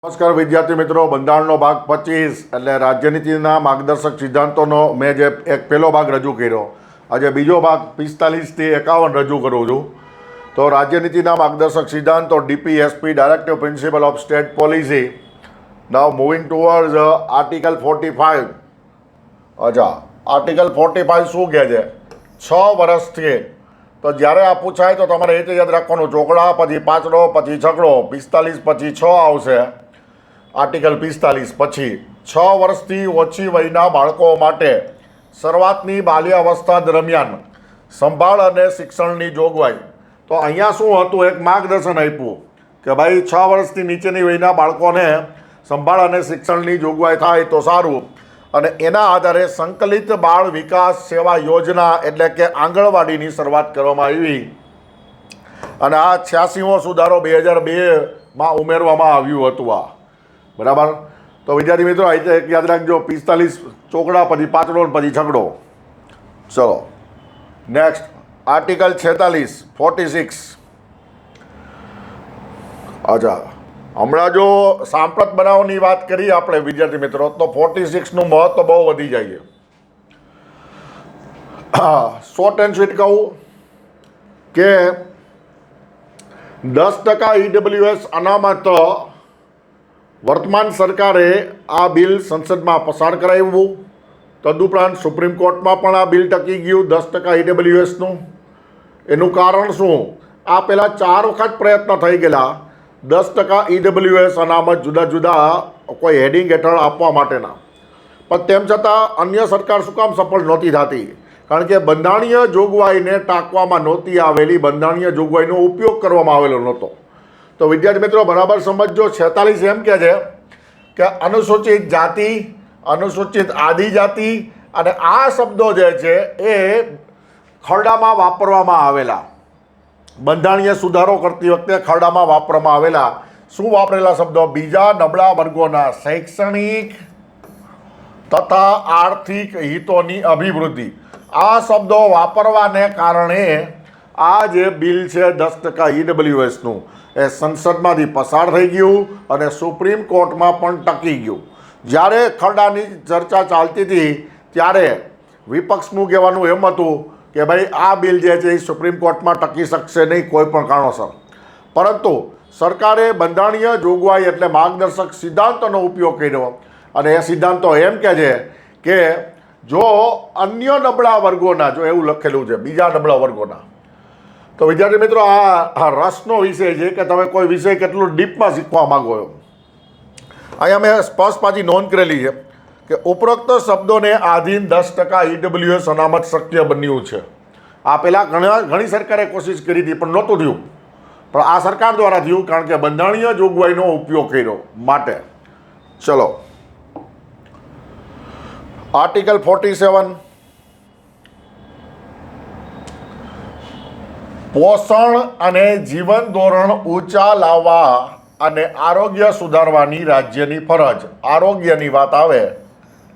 નમસ્કાર વિદ્યાર્થી મિત્રો, બંધારણનો ભાગ 25 એટલે રાજ્યનીતિના માર્ગદર્શક સિદ્ધાંતોનો મેં જે એક પહેલો ભાગ રજૂ કર્યો, આજે બીજો ભાગ 45 થી 51 રજૂ કરું છું. તો રાજ્યનીતિના માર્ગદર્શક સિદ્ધાંતો DPSP directive principal of state policy. Now moving towards article 45. અચ્છા, આર્ટિકલ 45 શું કહે છે? 6 વર્ષથી. તો જ્યારે આ પૂછાય તો તમારે એ યાદ રાખવાનું, ચોકડા પછી પાંચડો પછી છકડો, 45 પછી 6 આવશે. આર્ટિકલ 45 પછી 6 વર્ષથી ઓછી વયના બાળકો માટે શરૂઆતની બાલ્યાવસ્થા દરમિયાન સંભાળ અને શિક્ષણની જોગવાઈ. તો અહીંયા શું હતું, એક માર્ગદર્શન આપ્યું કે ભાઈ 6 વર્ષથી નીચેની વયના બાળકોને સંભાળ અને શિક્ષણની જોગવાઈ થાય તો સારું. અને એના આધારે સંકલિત બાળ વિકાસ સેવા યોજના એટલે કે આંગણવાડીની શરૂઆત કરવામાં આવી. અને આ 86મો સુધારો 2002માં ઉમેરવામાં આવ્યું હતું. આ બરાબર. તો વિદ્યાર્થી મિત્રો, અહીં એક યાદ રાખજો, 45 ચોકડા પછી પાંચડો પછી છકડો. ચલો નેક્સ્ટ, આર્ટિકલ 46. અચ્છા, હમણાં જો સાંપ્રત બનાવની વાત કરીએ આપણે વિદ્યાર્થી મિત્રો, તો 46નું મહત્વ બહુ વધી જાય. શોર્ટ એન્ડ સ્વીટ કહું કે 10% EWS અનામત વર્તમાન સરકારે આ બિલ સંસદમાં પસાર કરાવ્યું. તદુપરાંત સુપ્રીમ કોર્ટમાં પણ આ બિલ ટકી ગયું 10% EWSનું. એનું કારણ શું? આ પહેલાં 4 વખત પ્રયત્ન થઈ ગયેલા 10% EWS અનામત જુદા જુદા કોઈ હેડિંગ હેઠળ આપવા માટેના, પણ તેમ છતાં અન્ય સરકાર શું કામ સફળ નહોતી થતી? કારણ કે બંધારણીય જોગવાઈને ટાંકવામાં નહોતી આવેલી, બંધારણીય જોગવાઈનો ઉપયોગ કરવામાં આવેલો નહોતો. તો વિદ્યાર્થી મિત્રો બરાબર સમજો, 46 એમ કહે છે કે અનુસૂચિત જાતિ, અનુસૂચિત આદિજાતિ અને આ શબ્દો જે છે એ ખરડામાં વાપરવામાં આવેલા, બંધારણીય સુધારો કરતી વખતે ખરડામાં વાપરવામાં આવેલા. શું વાપરેલા શબ્દો? બીજા નબળા વર્ગોના શૈક્ષણિક તથા આર્થિક હિતોની અભિવૃદ્ધિ. આ શબ્દો વાપરવાને કારણે આ જે બિલ છે 10% EWSનું એ સંસદમાંથી પસાર થઈ ગયું અને સુપ્રીમ કોર્ટમાં પણ ટકી ગયું. જ્યારે ખરડાની ચર્ચા ચાલતી હતી ત્યારે વિપક્ષનું કહેવાનું એમ હતું કે ભાઈ આ બિલ જે છે એ સુપ્રીમ કોર્ટમાં ટકી શકશે નહીં કોઈ પણ કારણોસર. પરંતુ સરકારે બંધારણીય જોગવાઈ એટલે માર્ગદર્શક સિદ્ધાંતોનો ઉપયોગ કર્યો અને એ સિદ્ધાંતો એમ કહે છે કે જો અન્ય નબળા વર્ગોના, જો એવું લખેલું છે બીજા નબળા વર્ગોના. તો વિદ્યાર્થી મિત્રો આ રસનો વિષય છે કે તમે કોઈ વિષય કેટલું ડીપમાં શીખવા માગો છો. અહીંયા મેં સ્પષ્ટ પાછી નોંધ કરેલી છે કે ઉપરોક્ત શબ્દોને આધીન 10% EWS અનામત શક્ય બન્યું છે. આ પહેલાં ઘણી સરકારે કોશિશ કરી હતી પણ નહોતું થયું, પણ આ સરકાર દ્વારા થયું કારણ કે બંધારણીય જોગવાઈનો ઉપયોગ કર્યો માટે. ચલો, આર્ટિકલ 47. પોષણ અને જીવન ધોરણ ઊંચા લાવવા અને આરોગ્ય સુધારવાની રાજ્યની ફરજ. આરોગ્યની વાત આવે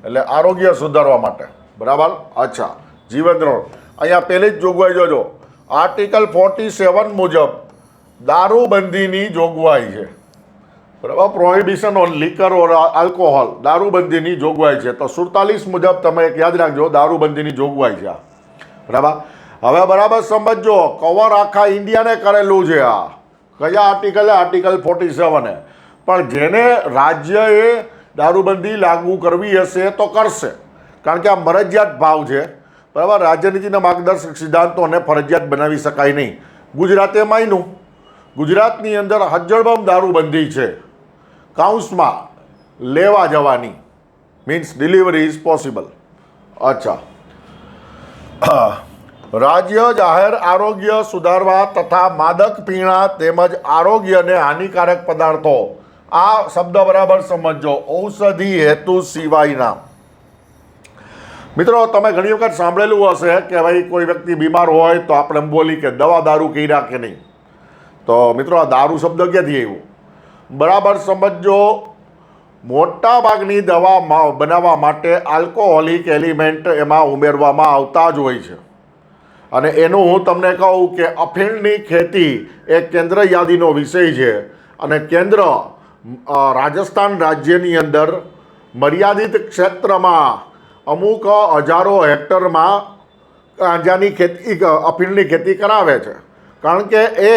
એટલે આરોગ્ય સુધારવા માટે. બરાબર. અચ્છા, જીવન ધોરણ અહીંયા પહેલી જ જોગવાઈ જોજો, આર્ટિકલ 47 મુજબ દારૂબંધીની જોગવાઈ છે. બરાબર. Prohibition on liquor or alcohol, દારૂબંધીની જોગવાઈ છે. તો 47 મુજબ તમે એક યાદ રાખજો, દારૂબંધીની જોગવાઈ છે આ. બરાબર. હવે બરાબર સમજો, કવર આખા ઇન્ડિયાને કરેલું છે આ. કયા આર્ટિકલે? આર્ટિકલ 47. પણ જેને રાજ્યએ દારૂબંધી લાગુ કરવી હશે તો કરશે, કારણ કે આ મરજિયાત ભાવ છે. બરાબર. રાજ્યનીતિના માર્ગદર્શક સિદ્ધાંતોને ફરજિયાત બનાવી શકાય નહીં. ગુજરાતે માન્યું, ગુજરાતની અંદર હજ્જડબમ દારૂબંધી છે, કાઉન્સમાં લેવા જવાની, મીન્સ ડિલિવરી ઇઝ પોસિબલ. અચ્છા, રાજ્ય જાહેર આરોગ્ય સુધારવા તથા માદક પીણા તેમજ આરોગ્યને હાનિકારક પદાર્થો, આ શબ્દ બરાબર સમજો, ઔષધિ હેતુ સિવાયના. મિત્રો તમે ઘણી વખત સાંભળેલું હશે કે ભાઈ કોઈ વ્યક્તિ બીમાર હોય તો આપણે એમ બોલી કે દવા દારૂ કર્યા કે નહીં. તો મિત્રો આ દારૂ શબ્દ ક્યાંથી આવ્યું? બરાબર સમજો, મોટા ભાગની દવા બનાવવા માટે આલ્કોહોલિક એલિમેન્ટ એમાં ઉમેરવામાં આવતા જ હોય છે. અને એનું હું તમને કહું કે અફીણની ખેતી એ કેન્દ્ર યાદીનો વિષય છે અને કેન્દ્ર રાજસ્થાન રાજ્યની અંદર મર્યાદિત ક્ષેત્રમાં અમુક હજારો હેક્ટરમાં ગાંજાની ખેતી અફીણની ખેતી કરાવે છે, કારણ કે એ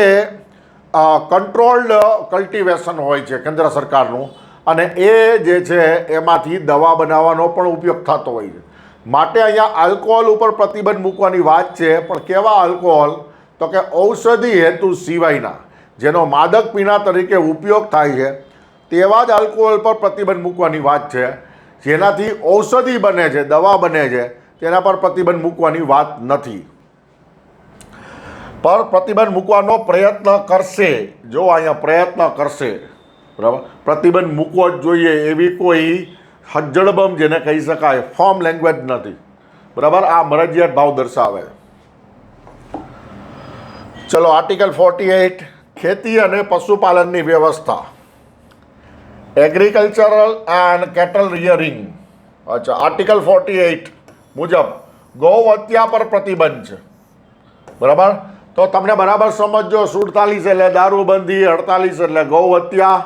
કંટ્રોલ્ડ કલ્ટિવેશન હોય છે કેન્દ્ર સરકારનું, અને એ જે છે એમાંથી દવા બનાવવાનો પણ ઉપયોગ થતો હોય છે. માટે અહીંયા આલ્કોહોલ ઉપર પ્રતિબંધ મૂકવાની વાત છે, પણ કેવા આલ્કોહોલ? તો કે ઔષધિ હેતુ સિવાયના, જેનો માદક પીણા તરીકે ઉપયોગ થાય છે તેવા જ આલ્કોહોલ પર પ્રતિબંધ મૂકવાની વાત છે. જેનાથી ઔષધિ બને છે, દવા બને છે, તેના પર પ્રતિબંધ મૂકવાની વાત નથી. પર પ્રતિબંધ મૂકવાનો પ્રયત્ન કરશે. જો અહીંયા પ્રયત્ન કરશે, બરાબર, પ્રતિબંધ મૂકવો જ જોઈએ એવી કોઈ હજ્જડબમ જેને કહી શકાય ફોર્મ લેંગ્વેજ નથી, બરાબર. આ મરજિયાત ભાવ દર્શાવે. ચલો, આર્ટિકલ 48 ખેતી અને પશુપાલનની વ્યવસ્થા, એગ્રીકલ્ચરલ એન્ડ કેટલ રિયરિંગ. અચ્છા, આર્ટિકલ 48 મુજબ ગૌ હત્યા પર પ્રતિબંધ છે, બરાબર. તો તમને બરાબર સમજો, 47 એટલે દારૂબંધી, 48 એટલે ગૌ હત્યા,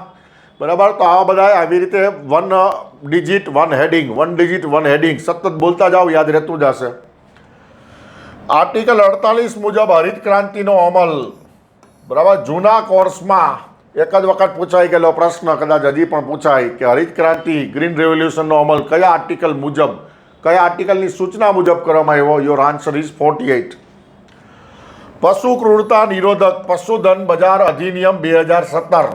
બરાબર. તો આવા બધા આવી રીતે 1 ડિજિટ 1 હેડિંગ, 1 ડિજિટ 1 હેડિંગ સતત બોલતા જાઓ, યાદ રહેતું જશે. આર્ટિકલ 48 મુજબ હરિત ક્રાંતિનો અમલ, બરાબર. જૂના કોર્સમાં એક જ વખત પૂછાઈ ગયેલો પ્રશ્ન, કદાચ હજી પણ પૂછાય કે હરિત ક્રાંતિ ગ્રીન રેવોલ્યુશનનો અમલ કયા આર્ટિકલ મુજબ, કયા આર્ટિકલની સૂચના મુજબ કરવામાં આવ્યો? Your answer is 48. પશુ ક્રૂરતા નિરોધક પશુધન બજાર અધિનિયમ 2017.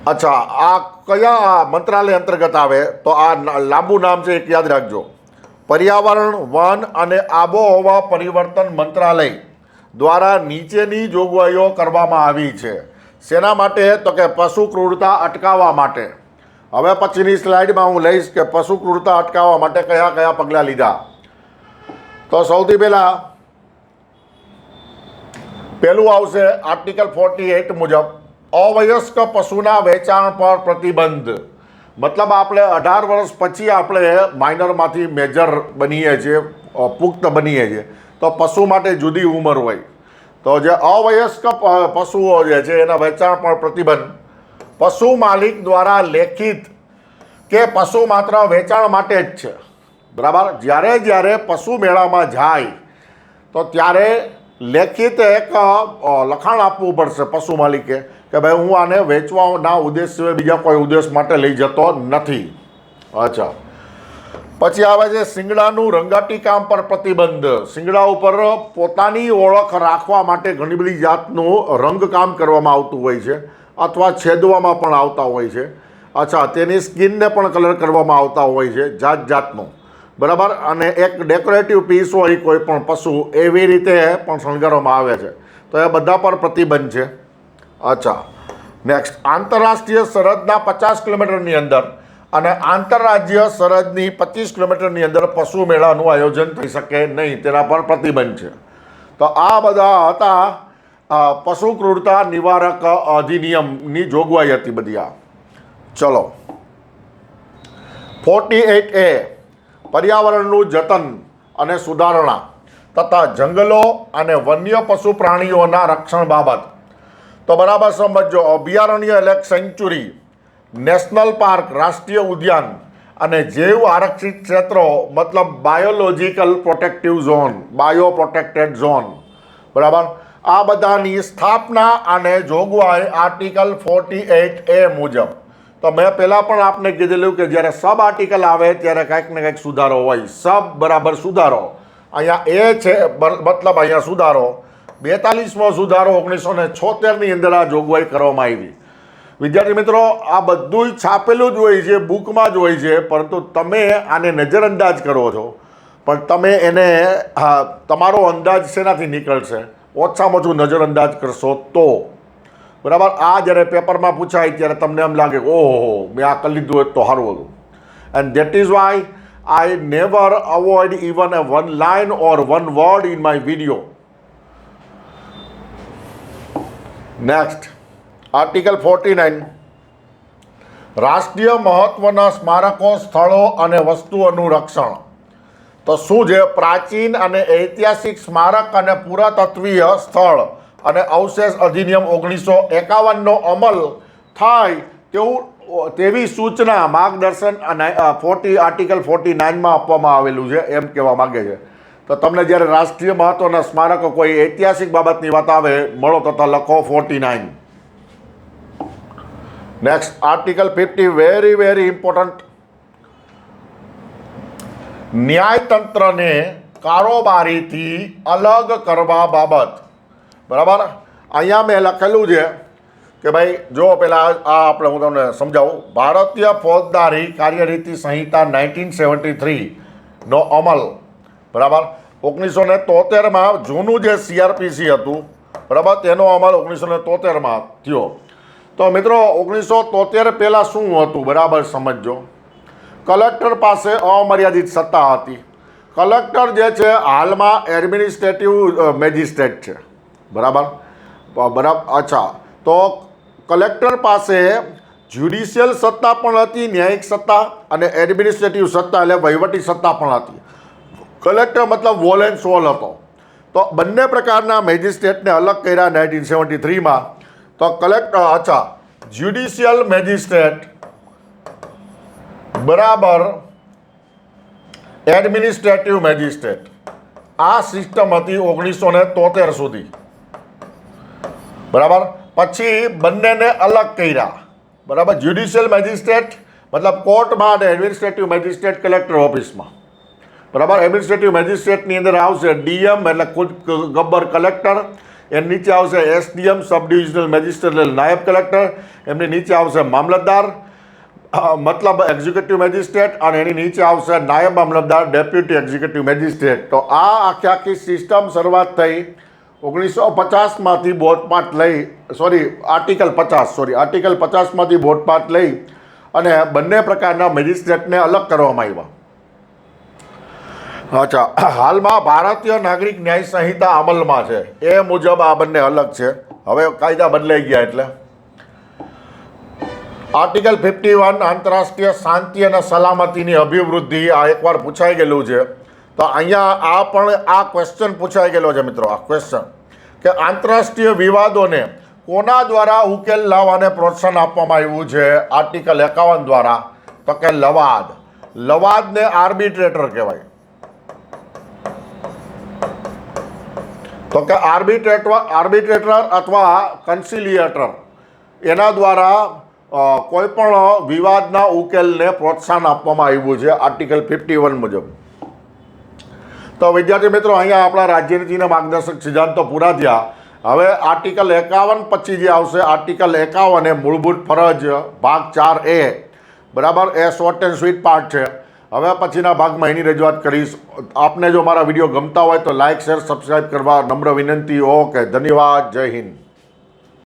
અચ્છા, આ કયા મંત્રાલય અંતર્ગત આવે? તો આ લાંબુ નામ છે, એક યાદ રાખજો. પર્યાવરણ, વન અને આબોહવા પરિવર્તન મંત્રાલય દ્વારા નીચેની જોગવાઈઓ કરવામાં આવી છે. શેના માટે? તો કે પશુ ક્રૂરતા અટકાવવા માટે. હવે પછીની સ્લાઇડમાં હું લઈશ કે પશુ ક્રૂરતા અટકાવવા માટે કયા કયા પગલાં લીધા. તો સૌથી પહેલું આવશે આર્ટિકલ 48 મુજબ અવયસ્ક પશુના વેચાણ પર પ્રતિબંધ. મતલબ આપણે 18 વર્ષ પછી આપણે માઇનરમાંથી મેજર બનીએ છીએ, પુખ્ત બનીએ છીએ, તો પશુ માટે જુદી ઉંમર હોય. તો જે અવયસ્ક પશુઓ જે છે એના વેચાણ પર પ્રતિબંધ. પશુ માલિક દ્વારા લેખિત કે પશુ માત્ર વેચાણ માટે જ છે, બરાબર. જ્યારે પશુ મેળામાં જાય તો ત્યારે લેખિત એક લખાણ આપવું પડશે પશુ માલિકે કે ભાઈ હું આને વેચવાના ઉદ્દેશ સિવાય બીજા કોઈ ઉદ્દેશ માટે લઈ જતો નથી. અચ્છા, પછી આવે છે શિંગડાનું રંગાટી કામ પર પ્રતિબંધ. શિંગડા ઉપર પોતાની ઓળખ રાખવા માટે ઘણી બધી જાતનું રંગકામ કરવામાં આવતું હોય છે, અથવા છેદવામાં પણ આવતા હોય છે. અચ્છા, તેની સ્કિનને પણ કલર કરવામાં આવતા હોય છે જાતનું, બરાબર. અને એક ડેકોરેટિવ પીસ હોય કોઈ પણ પશુ, એવી રીતે પણ શણગારવામાં આવે છે. તો એ બધા પર પ્રતિબંધ છે. અચ્છા, નેક્સ્ટ, આંતરરાષ્ટ્રીય સરહદના 50 કિલોમીટરની અંદર અને આંતરરાજ્ય સરહદની 25 કિલોમીટરની અંદર પશુ મેળાનું આયોજન થઈ શકે નહીં, તેના પર પ્રતિબંધ છે. તો આ બધા હતા પશુ ક્રૂરતા નિવારક અધિનિયમની જોગવાઈ હતી બધી આ. ચલો, 48A પર્યાવરણનું જતન અને સુધારણા તથા જંગલો અને વન્ય પશુ પ્રાણીઓના રક્ષણ બાબત. તો બરાબર સમજો, અભયારણ્ય એટલે સેન્ચ્યુરી, નેશનલ પાર્ક રાષ્ટ્રીય ઉદ્યાન અને જૈવ આરક્ષિત ક્ષેત્રો મતલબ biological protective zone, bio protected zone, બરાબર. આ બધાની સ્થાપના અને જોગવાઈ આર્ટિકલ 48A મુજબ. તો મેં પહેલાં પણ આપને કીધેલું કે જ્યારે સબ આર્ટિકલ આવે ત્યારે કંઈક ને કંઈક સુધારો હોય. સબ બરાબર સુધારો, અહીંયા એ છે મતલબ અહીંયા સુધારો. 42મો સુધારો 1976ની અંદર આ જોગવાઈ કરવામાં આવી. વિદ્યાર્થી મિત્રો, આ બધું છાપેલું જ હોય છે, બુકમાં જ હોય છે, પરંતુ તમે આને નજરઅંદાજ કરો છો. પણ તમે એને તમારો અંદાજ શેનાથી નીકળશે? ઓછામાં ઓછું નજરઅંદાજ કરશો તો, બરાબર. આ જ્યારે પેપરમાં પૂછાય ત્યારે તમને એમ લાગે ઓહો મેં આ કરી લીધું તો સારું હતું. And that is why I never avoid even a one line or one word in my video. Next, article 49 રાષ્ટ્રીય મહત્વના સ્મારકો, સ્થળો અને વસ્તુઓનું રક્ષણ. તો શું છે? પ્રાચીન અને ઐતિહાસિક સ્મારક અને પુરાતત્વીય સ્થળ અને અવશેષ અધિનિયમ 1951નો અમલ થાય તેવી સૂચના માર્ગદર્શન આર્ટિકલ 49માં આપવામાં આવેલું છે એમ કહેવા માગે છે. તો તમને જ્યારે રાષ્ટ્રીય મહત્વના સ્મારકો કોઈ ઐતિહાસિક બાબતની વાત આવે મળો તથા લખો 49. Next article 50 very very important. ન્યાયતંત્રને કારોબારીથી અલગ કરવા બાબત. બરાબર, અહીંયા મેં લખેલું છે કે ભાઈ જો પહેલાં આપણે હું તમને સમજાવું. ભારતીય ફોજદારી કાર્યરીતિ સંહિતા 1973નો અમલ, બરાબર, 1973માં જૂનું જે CRPC હતું, બરાબર, તેનો અમલ 1973માં થયો. તો મિત્રો 1973 પહેલાં શું હતું બરાબર સમજો. કલેક્ટર પાસે અમર્યાદિત સત્તા હતી. કલેક્ટર જે છે હાલમાં એડમિનિસ્ટ્રેટિવ મેજિસ્ટ્રેટ છે, બરાબર. અચ્છા, તો કલેક્ટર પાસે જ્યુડિશિયલ સત્તા પણ હતી, ન્યાયિક સત્તા, અને એડમિનિસ્ટ્રેટિવ સત્તા એટલે વહીવટી સત્તા પણ હતી. કલેક્ટર મતલબ વોલ એન્ડ સોલ હતો. તો બંને પ્રકારના મેજિસ્ટ્રેટને અલગ કર્યા 1973માં. તો કલેક્ટર જ્યુડિશિયલ મેજિસ્ટ્રેટ બરાબર એડમિનિસ્ટ્રેટિવ મેજિસ્ટ્રેટ, આ સિસ્ટમ હતી 1973 સુધી, બરાબર. પછી બંનેને અલગ કર્યા, બરાબર. જ્યુડિશિયલ મેજિસ્ટ્રેટ મતલબ કોર્ટમાં અને એડમિનિસ્ટ્રેટિવ મેજિસ્ટ્રેટ કલેક્ટર ઓફિસમાં, બરાબર. એડમિનિસ્ટ્રેટિવ મેજિસ્ટ્રેટની અંદર આવશે DM એટલે ખુદ ગબ્બર કલેક્ટર, એની નીચે આવશે SDM સબ ડિવિઝનલ મેજિસ્ટ્રેટ એટલે નાયબ કલેક્ટર, એમની નીચે આવશે મામલતદાર મતલબ એક્ઝિક્યુટિવ મેજિસ્ટ્રેટ, અને એની નીચે આવશે નાયબ મામલતદાર ડેપ્યુટી એક્ઝિક્યુટિવ મેજિસ્ટ્રેટ. તો આ આખી સિસ્ટમ શરૂઆત થઈ 1950માંથી બોધપાઠ લઈ આર્ટિકલ 50માંથી બોધપાઠ લઈ અને બંને પ્રકારના મેજિસ્ટ્રેટને અલગ કરવામાં આવ્યા. અચ્છા, હાલમાં ભારતીય નાગરિક ન્યાય સંહિતા અમલમાં છે, એ મુજબ આ બંને અલગ છે. હવે કાયદા બદલાઈ ગયા એટલે આર્ટિકલ 51 આંતરરાષ્ટ્રીય શાંતિ અને સલામતીની અભિવૃદ્ધિ, આ એકવાર પૂછાઈ ગયેલું છે. તો અહીંયા આ ક્વેશ્ચન પૂછાઈ ગયેલો છે મિત્રો. આ ક્વેશ્ચન કે આંતરરાષ્ટ્રીય વિવાદોને કોના દ્વારા ઉકેલ લાવવાને પ્રોત્સાહન આપવામાં આવ્યું છે? આર્ટિકલ 51 દ્વારા. તો કે લવાદને આર્બિટ્રેટર કહેવાય. તો કે આર્બિટ્રેટર અથવા કન્સિલિએટર, એના દ્વારા કોઈ પણ વિવાદના ઉકેલને પ્રોત્સાહન આપવામાં આવ્યું છે આર્ટિકલ 51 મુજબ. તો વિદ્યાર્થી મિત્રો, અહીંયા આપણા રાજ્યનીતિના માર્ગદર્શક સિદ્ધાંતો પૂરા થયા. હવે આર્ટિકલ 51 પછી જે આવશે આર્ટિકલ 51 એ મૂળભૂત ફરજ ભાગ 4A, બરાબર, એ શોર્ટ એન્ડ સ્વીટ પાર્ટ છે. હવે પછીના ભાગમાં એની રજૂઆત કરીશ. આપને જો મારા વિડીયો ગમતા હોય તો લાઇક, શેર, સબસ્ક્રાઈબ કરવા નમ્ર વિનંતી. ઓકે, ધન્યવાદ. જય હિન્દ.